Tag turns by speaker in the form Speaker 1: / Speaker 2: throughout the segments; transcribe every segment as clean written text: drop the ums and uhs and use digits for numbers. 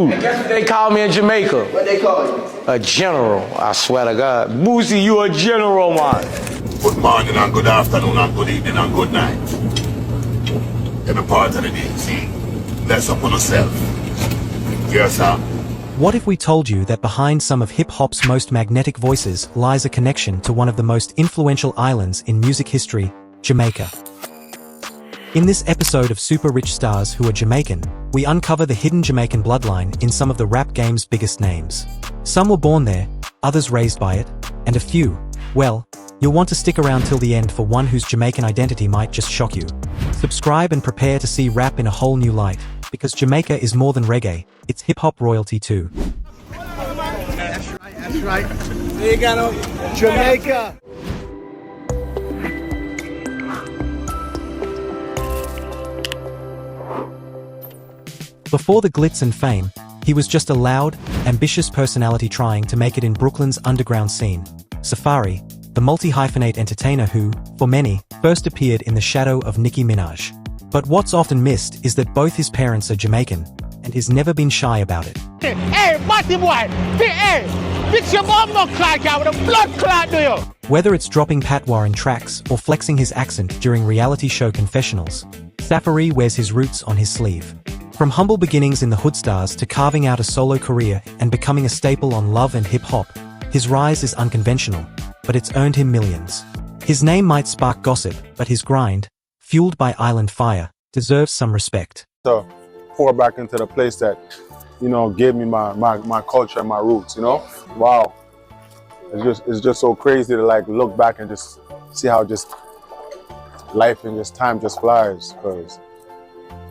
Speaker 1: And guess what they call me in Jamaica?
Speaker 2: What they call you?
Speaker 1: A general, I swear to God. Boosie, you a general, man.
Speaker 3: Good morning and good afternoon and good evening and good night. Every part of the day, see, bless up on yourself. Yes, sir.
Speaker 4: What if we told you that behind some of hip-hop's most magnetic voices lies a connection to one of the most influential islands in music history, Jamaica? In this episode of Super Rich Stars Who Are Jamaican, we uncover the hidden Jamaican bloodline in some of the rap game's biggest names. Some were born there, others raised by it, and a few, well, you'll want to stick around till the end for one whose Jamaican identity might just shock you. Subscribe and prepare to see rap in a whole new light, because Jamaica is more than reggae, it's hip-hop royalty too.
Speaker 2: That's right. There you go, Jamaica.
Speaker 4: Before the glitz and fame, he was just a loud, ambitious personality trying to make it in Brooklyn's underground scene. Zapperie, the multi-hyphenate entertainer who, for many, first appeared in the shadow of Nicki Minaj. But what's often missed is that both his parents are Jamaican, and he's never been shy about it.
Speaker 5: Hey, Matty boy! Hey, fix your mom not clot out with a blood clot, do you?
Speaker 4: Whether it's dropping patois in tracks or flexing his accent during reality show confessionals, Zapperie wears his roots on his sleeve. From humble beginnings in the Hood Stars to carving out a solo career and becoming a staple on Love and Hip Hop, his rise is unconventional, but it's earned him millions. His name might spark gossip, but his grind, fueled by island fire, deserves some respect.
Speaker 6: To pour back into the place that, gave me my culture and my roots, Wow. It's just so crazy to look back and just see how just life and just time just flies. Because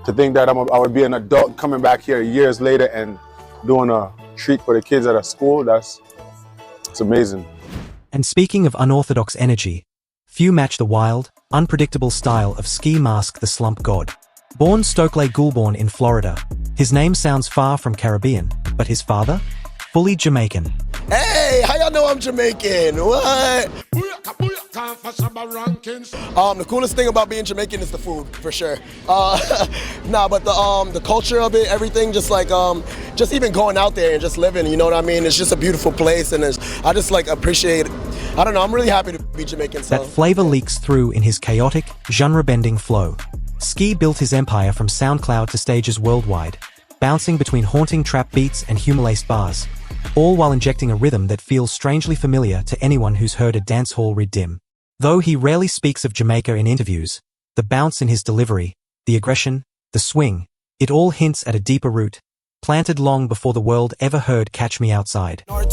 Speaker 6: to think that I would be an adult coming back here years later and doing a treat for the kids at a school, it's amazing.
Speaker 4: And speaking of unorthodox energy, few match the wild, unpredictable style of Ski Mask The Slump God. Born Stokely Goulbourne in Florida, his name sounds far from Caribbean, but his father? Fully Jamaican.
Speaker 2: Hey, how y'all know I'm Jamaican? What? The coolest thing about being Jamaican is the food, for sure. But the culture of it, everything, just even going out there and just living, you know what I mean? It's just a beautiful place, and I just appreciate it. I don't know, I'm really happy to be Jamaican. So.
Speaker 4: That flavor leaks through in his chaotic, genre-bending flow. Ski built his empire from SoundCloud to stages worldwide, bouncing between haunting trap beats and humor-laced bars, all while injecting a rhythm that feels strangely familiar to anyone who's heard a dancehall riddim. Though he rarely speaks of Jamaica in interviews, the bounce in his delivery, the aggression, the swing, it all hints at a deeper root, planted long before the world ever heard Catch Me Outside.
Speaker 2: I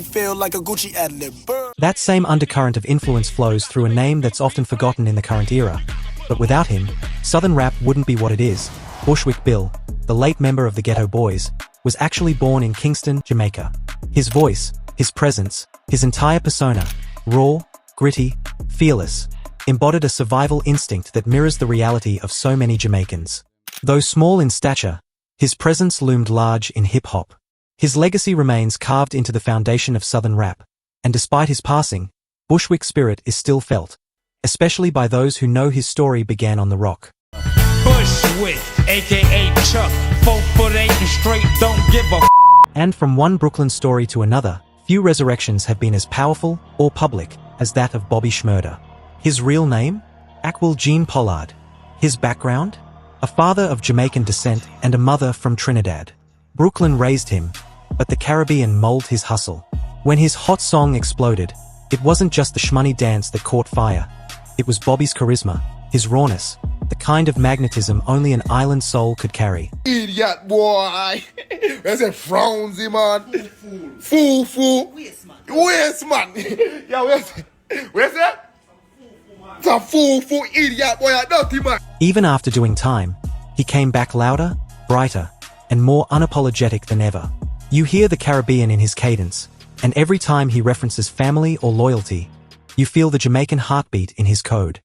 Speaker 2: feel like a Gucci ad-lib.
Speaker 4: That same undercurrent of influence flows through a name that's often forgotten in the current era. But without him, Southern rap wouldn't be what it is. Bushwick Bill, the late member of the Ghetto Boys, was actually born in Kingston, Jamaica. His voice, his presence, his entire persona, raw, gritty, fearless, embodied a survival instinct that mirrors the reality of so many Jamaicans. Though small in stature, his presence loomed large in hip-hop. His legacy remains carved into the foundation of Southern rap, and despite his passing, Bushwick's spirit is still felt, especially by those who know his story began on the rock.
Speaker 5: Bushwick, a.k.a. Chuck, 4'8" and straight, don't give a
Speaker 4: And from one Brooklyn story to another, few resurrections have been as powerful or public as that of Bobby Shmurda. His real name? Aquil Jean Pollard. His background? A father of Jamaican descent and a mother from Trinidad. Brooklyn raised him, but the Caribbean molded his hustle. When his hot song exploded, it wasn't just the shmoney dance that caught fire. It was Bobby's charisma, his rawness, the kind of magnetism only an island soul could carry.
Speaker 3: Idiot boy! Where's that frownsy man? Fool. Waste man! Yeah, where's that? It's a fool, idiot boy, a dirty man!
Speaker 4: Even after doing time, he came back louder, brighter, and more unapologetic than ever. You hear the Caribbean in his cadence, and every time he references family or loyalty, you feel the Jamaican heartbeat in his code.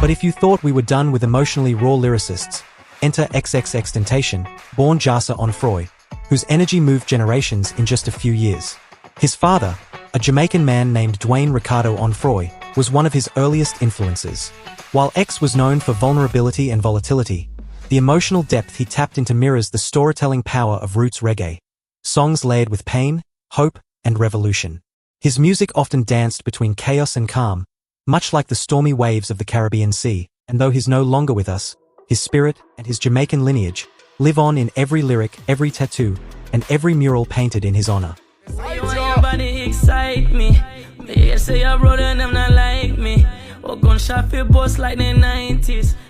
Speaker 4: But if you thought we were done with emotionally raw lyricists, enter XXXTentacion, born Jasa Onfroy, whose energy moved generations in just a few years. His father, a Jamaican man named Dwayne Ricardo Onfroy, was one of his earliest influences. While X was known for vulnerability and volatility, the emotional depth he tapped into mirrors the storytelling power of roots reggae. Songs layered with pain, hope, and revolution. His music often danced between chaos and calm, much like the stormy waves of the Caribbean Sea, and though he's no longer with us, his spirit and his Jamaican lineage live on in every lyric, every tattoo, and every mural painted in his honor.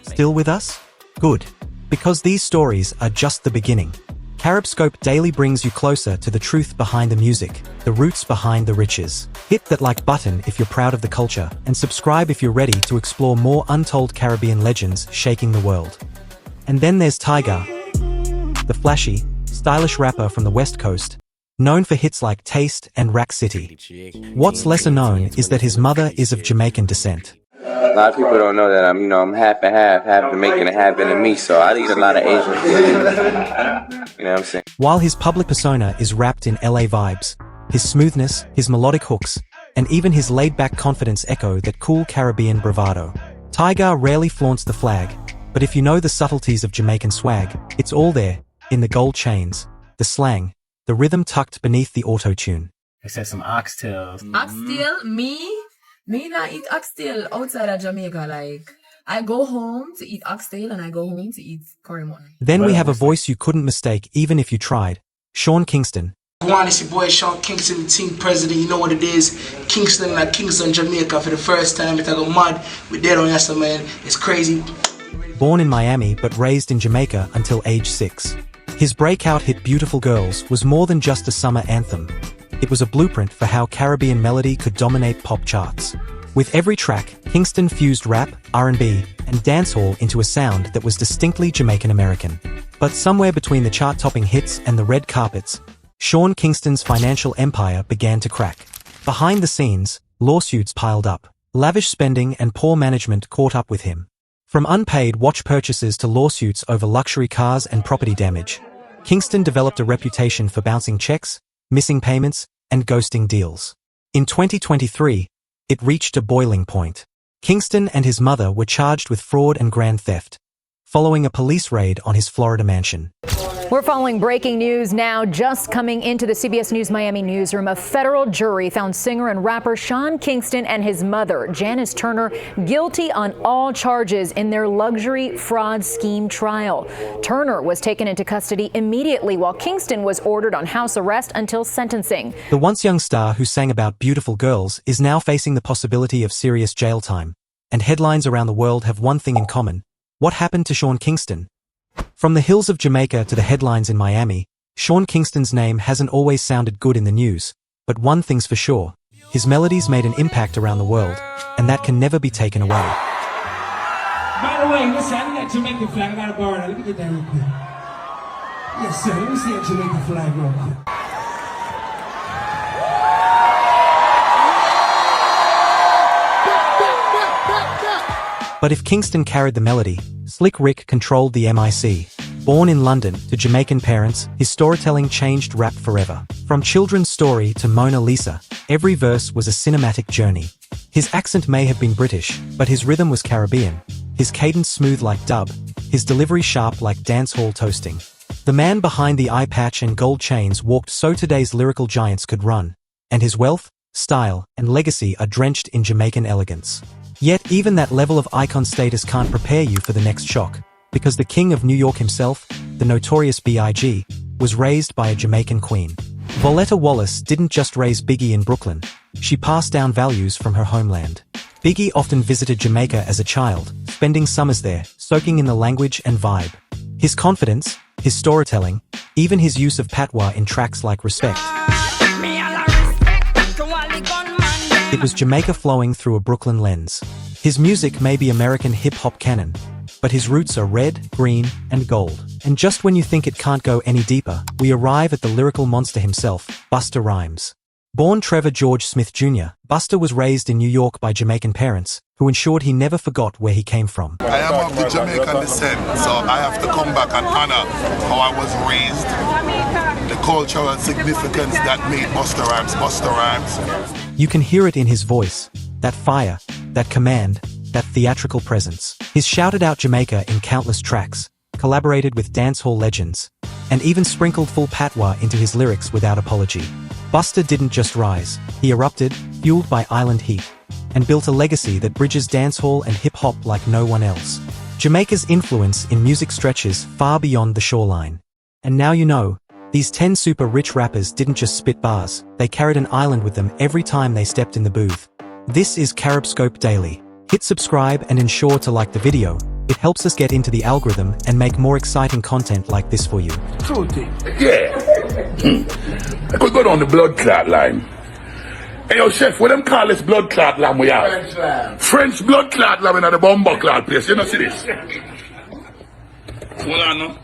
Speaker 4: Still with us? Good. Because these stories are just the beginning. CaribScope Daily brings you closer to the truth behind the music, the roots behind the riches. Hit that like button if you're proud of the culture, and subscribe if you're ready to explore more untold Caribbean legends shaking the world. And then there's Tyga, the flashy, stylish rapper from the West Coast, known for hits like Taste and Rack City. What's lesser known is that his mother is of Jamaican descent.
Speaker 7: A lot of people don't know that I'm half and half Jamaican and half Vietnamese, so I eat a lot of Asian food. You know what I'm saying?
Speaker 4: While his public persona is wrapped in LA vibes, his smoothness, his melodic hooks, and even his laid-back confidence echo that cool Caribbean bravado. Tyga rarely flaunts the flag, but if you know the subtleties of Jamaican swag, it's all there, in the gold chains, the slang, the rhythm tucked beneath the auto-tune.
Speaker 8: I said some oxtails.
Speaker 9: Oxtail? Me not eat oxtail outside of Jamaica. Like, I go home to eat oxtail and I go home to eat curry mutton.
Speaker 4: Then we have a voice you couldn't mistake even if you tried. Shawn Kingston.
Speaker 10: It's your boy Shawn Kingston, team president. You know what it is. Kingston, like Kingston, Jamaica for the first time. It's like a mud. We're dead on yesterday, man. It's crazy.
Speaker 4: Born in Miami but raised in Jamaica until age 6. His breakout hit Beautiful Girls was more than just a summer anthem. It was a blueprint for how Caribbean melody could dominate pop charts. With every track, Kingston fused rap, R&B, and dancehall into a sound that was distinctly Jamaican American. But somewhere between the chart-topping hits and the red carpets, Shawn Kingston's financial empire began to crack. Behind the scenes, lawsuits piled up. Lavish spending and poor management caught up with him. From unpaid watch purchases to lawsuits over luxury cars and property damage, Kingston developed a reputation for bouncing checks, missing payments, and ghosting deals. In 2023, it reached a boiling point. Kingston and his mother were charged with fraud and grand theft, following a police raid on his Florida mansion.
Speaker 11: We're following breaking news now. Just coming into the CBS News Miami newsroom, a federal jury found singer and rapper Shawn Kingston and his mother, Janice Turner, guilty on all charges in their luxury fraud scheme trial. Turner was taken into custody immediately while Kingston was ordered on house arrest until sentencing.
Speaker 4: The once young star who sang about beautiful girls is now facing the possibility of serious jail time. And headlines around the world have one thing in common. What happened to Shawn Kingston? From the hills of Jamaica to the headlines in Miami, Shawn Kingston's name hasn't always sounded good in the news, but one thing's for sure, his melodies made an impact around the world, and that can never be taken away.
Speaker 5: By the way, listen, I got Jamaican flag, I gotta borrow that, let me get that real quick. Yes sir, let me see that Jamaican flag real quick.
Speaker 4: But if Kingston carried the melody, Slick Rick controlled the MIC. Born in London to Jamaican parents, his storytelling changed rap forever. From Children's Story to Mona Lisa, every verse was a cinematic journey. His accent may have been British, but his rhythm was Caribbean. His cadence smooth like dub, his delivery sharp like dancehall toasting. The man behind the eye patch and gold chains walked so today's lyrical giants could run, and his wealth, style, and legacy are drenched in Jamaican elegance. Yet even that level of icon status can't prepare you for the next shock, because the king of New York himself, the Notorious B.I.G, was raised by a Jamaican queen. Voletta Wallace didn't just raise Biggie in Brooklyn, she passed down values from her homeland. Biggie often visited Jamaica as a child, spending summers there, soaking in the language and vibe. His confidence, his storytelling, even his use of patois in tracks like Respect. It was Jamaica flowing through a Brooklyn lens. His music may be American hip-hop canon, but his roots are red, green, and gold. And just when you think it can't go any deeper, we arrive at the lyrical monster himself, Busta Rhymes. Born Trevor George Smith Jr., Busta was raised in New York by Jamaican parents, who ensured he never forgot where he came from.
Speaker 3: I am of the Jamaican descent, so I have to come back and honor how I was raised, the cultural significance that made Busta Rhymes Busta Rhymes.
Speaker 4: You can hear it in his voice, that fire, that command, that theatrical presence. He's shouted out Jamaica in countless tracks, collaborated with dancehall legends, and even sprinkled full patois into his lyrics without apology. Busta didn't just rise, he erupted, fueled by island heat, and built a legacy that bridges dancehall and hip-hop like no one else. Jamaica's influence in music stretches far beyond the shoreline. And now you know, these 10 super rich rappers didn't just spit bars, they carried an island with them every time they stepped in the booth. This is CaribScope Daily. Hit subscribe and ensure to like the video. It helps us get into the algorithm and make more exciting content like this for you.
Speaker 12: True thing. Yeah. I could go down the blood clot line. Hey, yo, chef, what them call this blood clot lamb we have? French lamb. French blood clot lamb in the bomber clot place. You know, see this? Hold on, no?